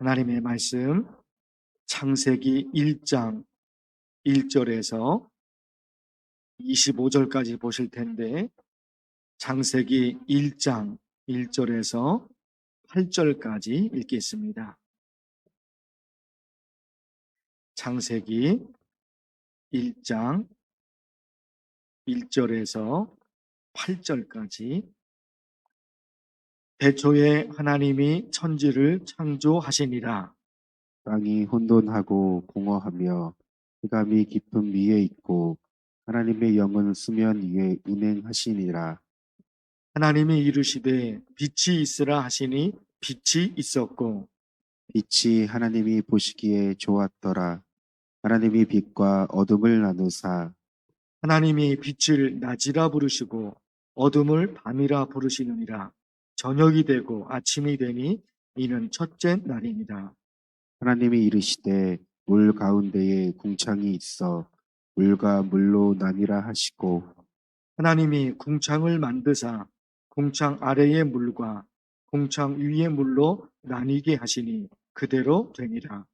하나님의 말씀 창세기 1장 1절에서 25절까지 보실 텐데, 창세기 1장 1절에서 8절까지 읽겠습니다. 창세기 1장 1절에서 8절까지. 태초에 하나님이 천지를 창조하시니라. 땅이 혼돈하고 공허하며 흑암이 깊음 위에 있고 하나님의 영은 수면 위에 운행하시니라. 하나님이 이르시되 빛이 있으라 하시니 빛이 있었고, 빛이 하나님이 보시기에 좋았더라. 하나님이 빛과 어둠을 나누사 하나님이 빛을 낮이라 부르시고 어둠을 밤이라 부르시느니라. 저녁이 되고 아침이 되니 이는 첫째 날입니다. 하나님이 이르시되 물 가운데에 궁창이 있어 물과 물로 나뉘라 하시고 하나님이 궁창을 만드사 궁창 아래의 물과 궁창 위의 물로 나뉘게 하시니 그대로 되니라.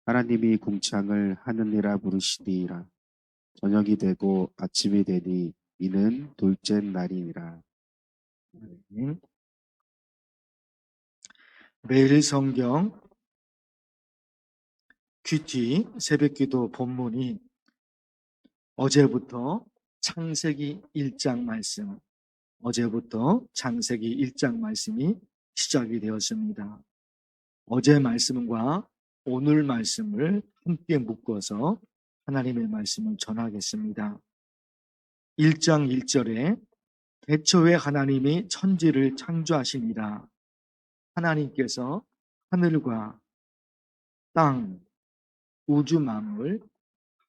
하나님이 궁창을 하늘이라 부르시니라. 저녁이 되고 아침이 되니 이는 둘째 날이니라. 매일 성경 큐티 새벽기도 본문이 어제부터 창세기 1장 말씀, 어제부터 창세기 1장 말씀이 시작이 되었습니다. 어제 말씀과 오늘 말씀을 함께 묶어서 하나님의 말씀을 전하겠습니다. 1장 1절에 태초에 하나님이 천지를 창조하시니라. 하나님께서 하늘과 땅, 우주 만물,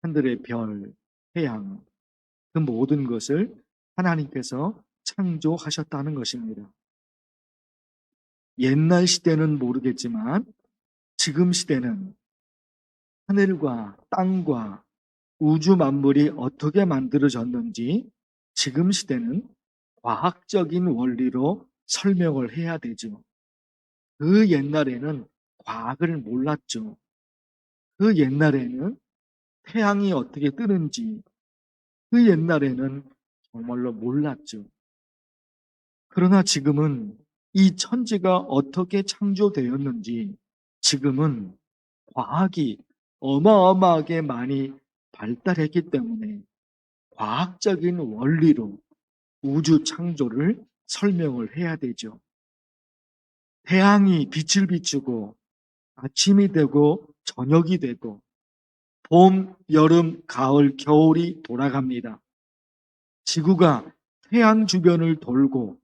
하늘의 별, 태양, 그 모든 것을 하나님께서 창조하셨다는 것입니다. 옛날 시대는 모르겠지만 지금 시대는 하늘과 땅과 우주 만물이 어떻게 만들어졌는지 지금 시대는 과학적인 원리로 설명을 해야 되죠. 그 옛날에는 과학을 몰랐죠. 그 옛날에는 태양이 어떻게 뜨는지 그 옛날에는 정말로 몰랐죠. 그러나 지금은 이 천지가 어떻게 창조되었는지 지금은 과학이 어마어마하게 많이 발달했기 때문에 과학적인 원리로 우주 창조를 설명을 해야 되죠. 태양이 빛을 비추고 아침이 되고 저녁이 되고 봄, 여름, 가을, 겨울이 돌아갑니다. 지구가 태양 주변을 돌고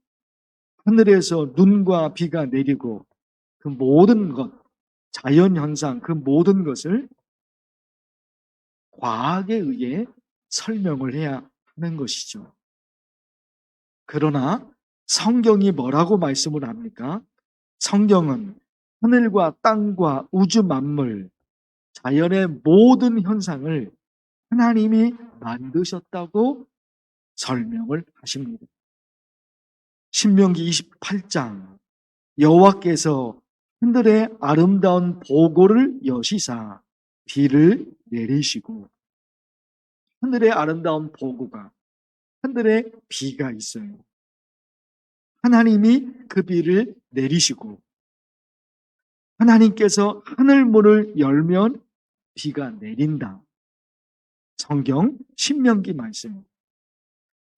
하늘에서 눈과 비가 내리고 그 모든 것, 자연현상 그 모든 것을 과학에 의해 설명을 해야 하는 것이죠. 그러나 성경이 뭐라고 말씀을 합니까? 성경은 하늘과 땅과 우주 만물, 자연의 모든 현상을 하나님이 만드셨다고 설명을 하십니다. 신명기 28장 여호와께서 하늘의 아름다운 보고를 여시사 비를 내리시고, 하늘의 아름다운 보고가 하늘에 비가 있어요. 하나님이 그 비를 내리시고 하나님께서 하늘 문을 열면 비가 내린다. 성경 신명기 말씀.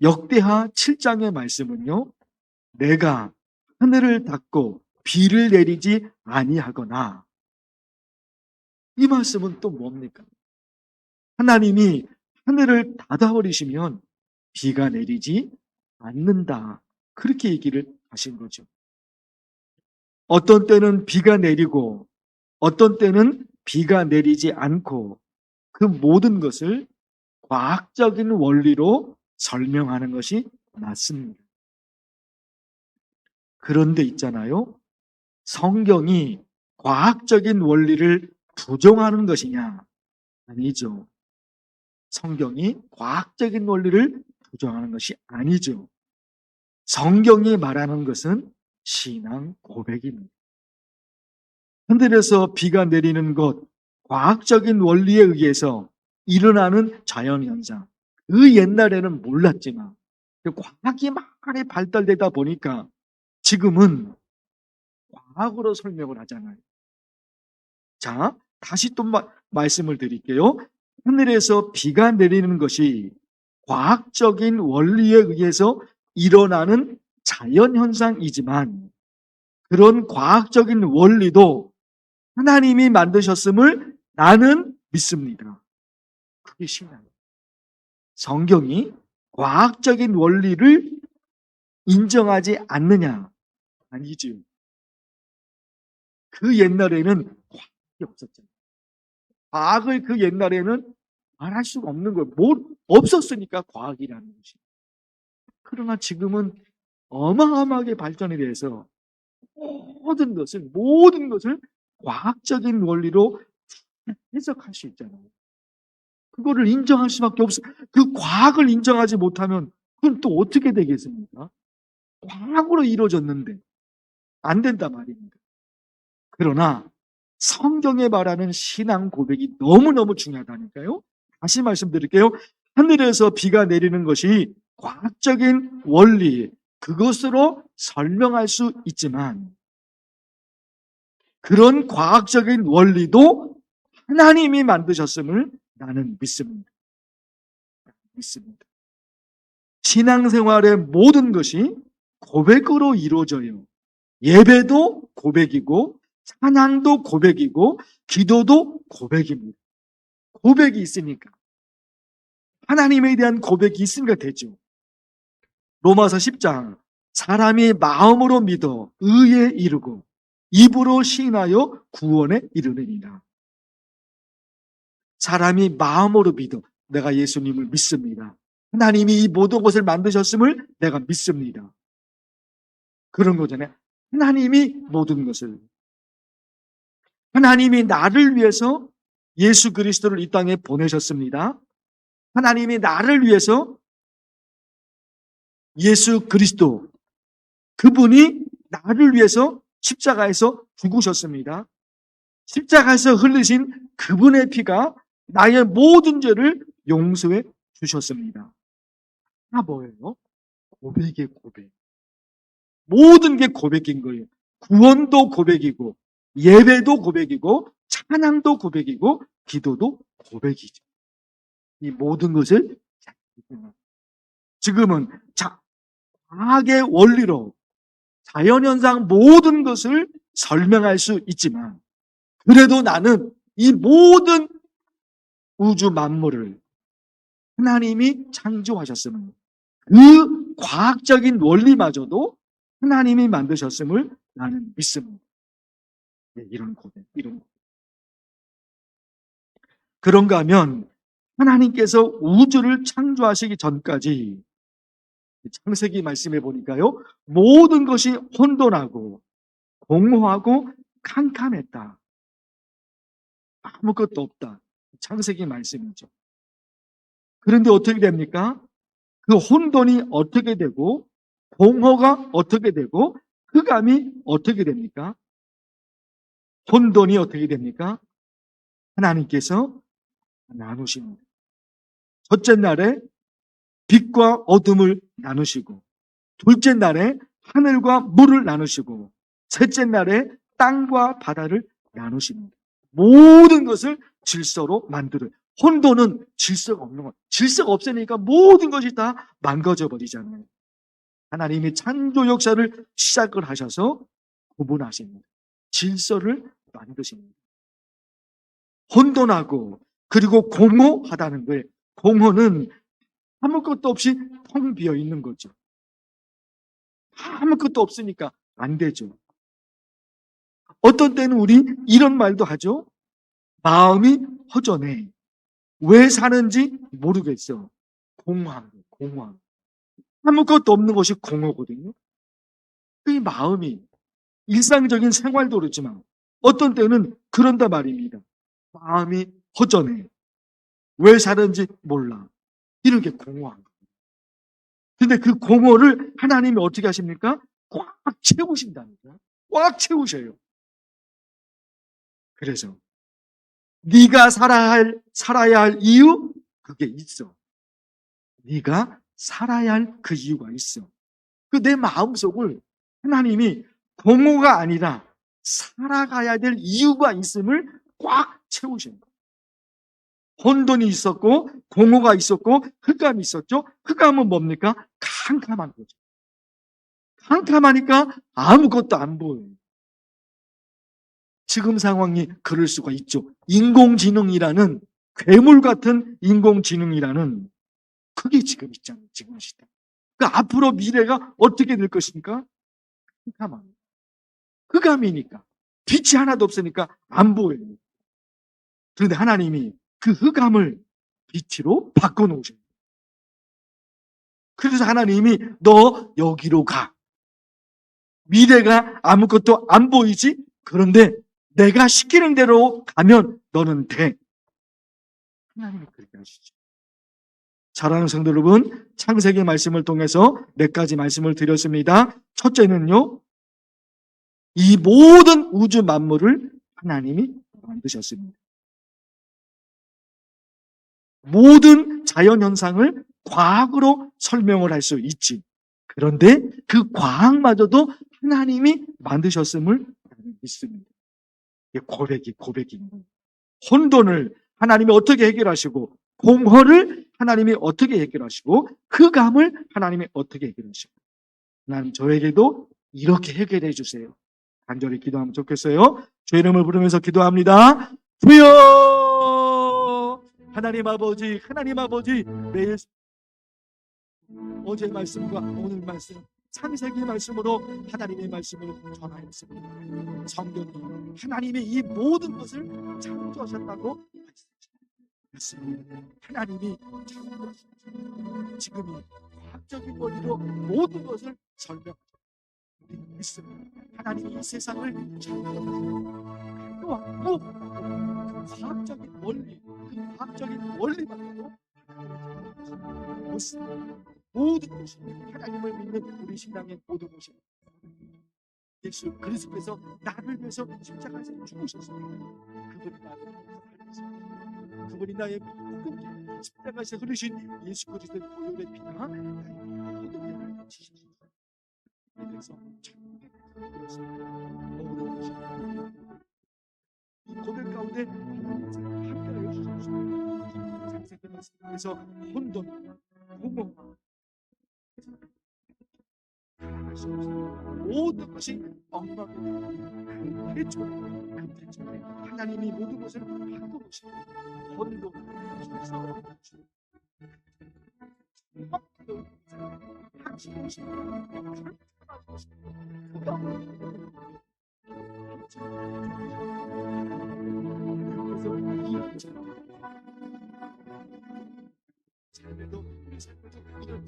역대하 7장의 말씀은요, 내가 하늘을 닫고 비를 내리지 아니하거나, 이 말씀은 또 뭡니까? 하나님이 하늘을 닫아버리시면 비가 내리지 않는다. 그렇게 얘기를 하신 거죠. 어떤 때는 비가 내리고 어떤 때는 비가 내리지 않고 그 모든 것을 과학적인 원리로 설명하는 것이 맞습니다. 그런데 있잖아요. 성경이 과학적인 원리를 부정하는 것이냐? 아니죠. 성경이 과학적인 원리를 부정하는 것이 아니죠. 성경이 말하는 것은 신앙 고백입니다. 하늘에서 비가 내리는 것, 과학적인 원리에 의해서 일어나는 자연현상. 그 옛날에는 몰랐지만 과학이 많이 발달되다 보니까 지금은 과학으로 설명을 하잖아요. 자, 다시 또 말씀을 드릴게요. 하늘에서 비가 내리는 것이 과학적인 원리에 의해서 일어나는 자연현상이지만 그런 과학적인 원리도 하나님이 만드셨음을 나는 믿습니다. 그게 신앙이에요. 성경이 과학적인 원리를 인정하지 않느냐? 아니죠. 그 옛날에는 과학이 없었잖아요. 과학을 그 옛날에는 말할 수가 없는 거예요. 없었으니까 과학이라는 것이. 그러나 지금은 어마어마하게 발전이 돼서 모든 것을 과학적인 원리로 해석할 수 있잖아요. 그거를 인정할 수밖에 없어요. 그 과학을 인정하지 못하면 그건 또 어떻게 되겠습니까? 과학으로 이루어졌는데 안 된단 말입니다. 그러나 성경에 말하는 신앙 고백이 너무너무 중요하다니까요. 다시 말씀드릴게요. 하늘에서 비가 내리는 것이 과학적인 원리, 그것으로 설명할 수 있지만 그런 과학적인 원리도 하나님이 만드셨음을 나는 믿습니다. 신앙생활의 모든 것이 고백으로 이루어져요. 예배도 고백이고 찬양도 고백이고 기도도 고백입니다. 고백이 있으니까 하나님에 대한 고백이 있으니까 되죠. 로마서 10장 사람이 마음으로 믿어 의에 이르고 입으로 시인하여 구원에 이르느니라. 사람이 마음으로 믿어 내가 예수님을 믿습니다. 하나님이 이 모든 것을 만드셨음을 내가 믿습니다. 그런 거잖아요. 하나님이 모든 것을, 하나님이 나를 위해서 예수 그리스도를 이 땅에 보내셨습니다. 하나님이 나를 위해서 예수 그리스도, 그분이 나를 위해서 십자가에서 죽으셨습니다. 십자가에서 흘리신 그분의 피가 나의 모든 죄를 용서해 주셨습니다. 다 뭐예요? 고백의 고백. 모든 게 고백인 거예요. 구원도 고백이고 예배도 고백이고 찬양도 고백이고 기도도 고백이죠. 이 모든 것을 지금은 과학의 원리로 자연현상 모든 것을 설명할 수 있지만 그래도 나는 이 모든 우주 만물을 하나님이 창조하셨음을, 그 과학적인 원리마저도 하나님이 만드셨음을 나는 믿습니다. 이런 고백. 그런가 하면 하나님께서 우주를 창조하시기 전까지 창세기 말씀해 보니까요, 모든 것이 혼돈하고 공허하고 캄캄했다. 아무것도 없다. 창세기 말씀이죠. 그런데 어떻게 됩니까? 그 혼돈이 어떻게 되고 공허가 어떻게 되고 흑암이 어떻게 됩니까? 혼돈이 어떻게 됩니까? 하나님께서 나누십니다. 첫째 날에 빛과 어둠을 나누시고, 둘째 날에 하늘과 물을 나누시고, 셋째 날에 땅과 바다를 나누십니다. 모든 것을 질서로 만들어요. 혼돈은 질서가 없는 거예요. 질서가 없으니까 모든 것이 다 망가져 버리잖아요. 하나님이 창조 역사를 시작을 하셔서 구분하십니다. 질서를 만드십니다. 혼돈하고 그리고 공허하다는 거예요. 공허는 아무것도 없이 텅 비어 있는 거죠. 아무것도 없으니까 안 되죠. 어떤 때는 우리 이런 말도 하죠. 마음이 허전해. 왜 사는지 모르겠어. 공허한. 아무것도 없는 것이 공허거든요. 이 마음이 일상적인 생활도 그렇지만 어떤 때는 그런단 말입니다. 마음이 허전해. 왜 사는지 몰라. 이런 게 공허한 거예요. 근데 그 공허를 하나님이 어떻게 하십니까? 꽉 채우신다니까. 꽉 채우셔요. 그래서 네가 살아야 할 이유, 그게 있어. 네가 살아야 할 그 이유가 있어. 그 내 마음속을 하나님이 공허가 아니라 살아가야 될 이유가 있음을 꽉 채우신 거예요. 혼돈이 있었고 공허가 있었고 흑암이 있었죠. 흑암은 뭡니까? 캄캄한 거죠. 캄캄하니까 아무것도 안 보여요. 지금 상황이 그럴 수가 있죠. 인공지능이라는, 괴물 같은 인공지능이라는, 그게 지금 있잖아요. 지금 시대. 그 앞으로 미래가 어떻게 될 것입니까? 흑암. 흑암이니까. 빛이 하나도 없으니까 안 보여요. 그런데 하나님이 그 흑암을 빛으로 바꿔놓으셔요. 그래서 하나님이 너 여기로 가. 미래가 아무것도 안 보이지? 그런데 내가 시키는 대로 가면 너는 돼. 하나님이 그렇게 하시죠. 사랑하는 성도 여러분, 창세기 말씀을 통해서 몇 가지 말씀을 드렸습니다. 첫째는요, 이 모든 우주 만물을 하나님이 만드셨습니다. 모든 자연현상을 과학으로 설명을 할 수 있지. 그런데 그 과학마저도 하나님이 만드셨음을 믿습니다. 이게 고백입니다. 혼돈을 하나님이 어떻게 해결하시고, 공허를 하나님이 어떻게 해결하시고, 흑암을 하나님이 어떻게 해결하시고, 하나님 저에게도 이렇게 해결해 주세요. 간절히 기도하면 좋겠어요. 주의 이름을 부르면서 기도합니다. 주여! 하나님 아버지, 매일 어제 말씀과 오늘 말씀, 창세기 말씀으로 하나님의 말씀을 전하였습니다. 성경이 하나님의 이 모든 것을 창조하셨다고 말씀하셨습니다. 하나님이 창조하셨습니다. 지금이 과학적인 원리로 모든 것을 설명하셨습니다. 우리는 믿습니다. 하나님이 이 세상을 창조하셨습니다. 또한 그 과학적인 원리만으로 모든 것이 하나님을 믿는 우리 신앙의 모든 것이 예수 그리스도께서 나를 위해서 십자가에서 죽으셨습니다. 그분이 나를 위해서 살리셨습니다. 그분이 나의 모든 죄, 십자가에서 흘리신 예수 그리스도의 보혈의 피가 나의 모든 죄를 지셨습니다. 그래서 모든 것이 이 고백 가운데 하나님께서 함께하여 주셨습니다. 창세기 말씀에서 혼돈, 공허, 모든 것이 엉망이고 태초에 하나님이 모든 것을 바꾸시고 혼돈, 질서, 삶에도 이런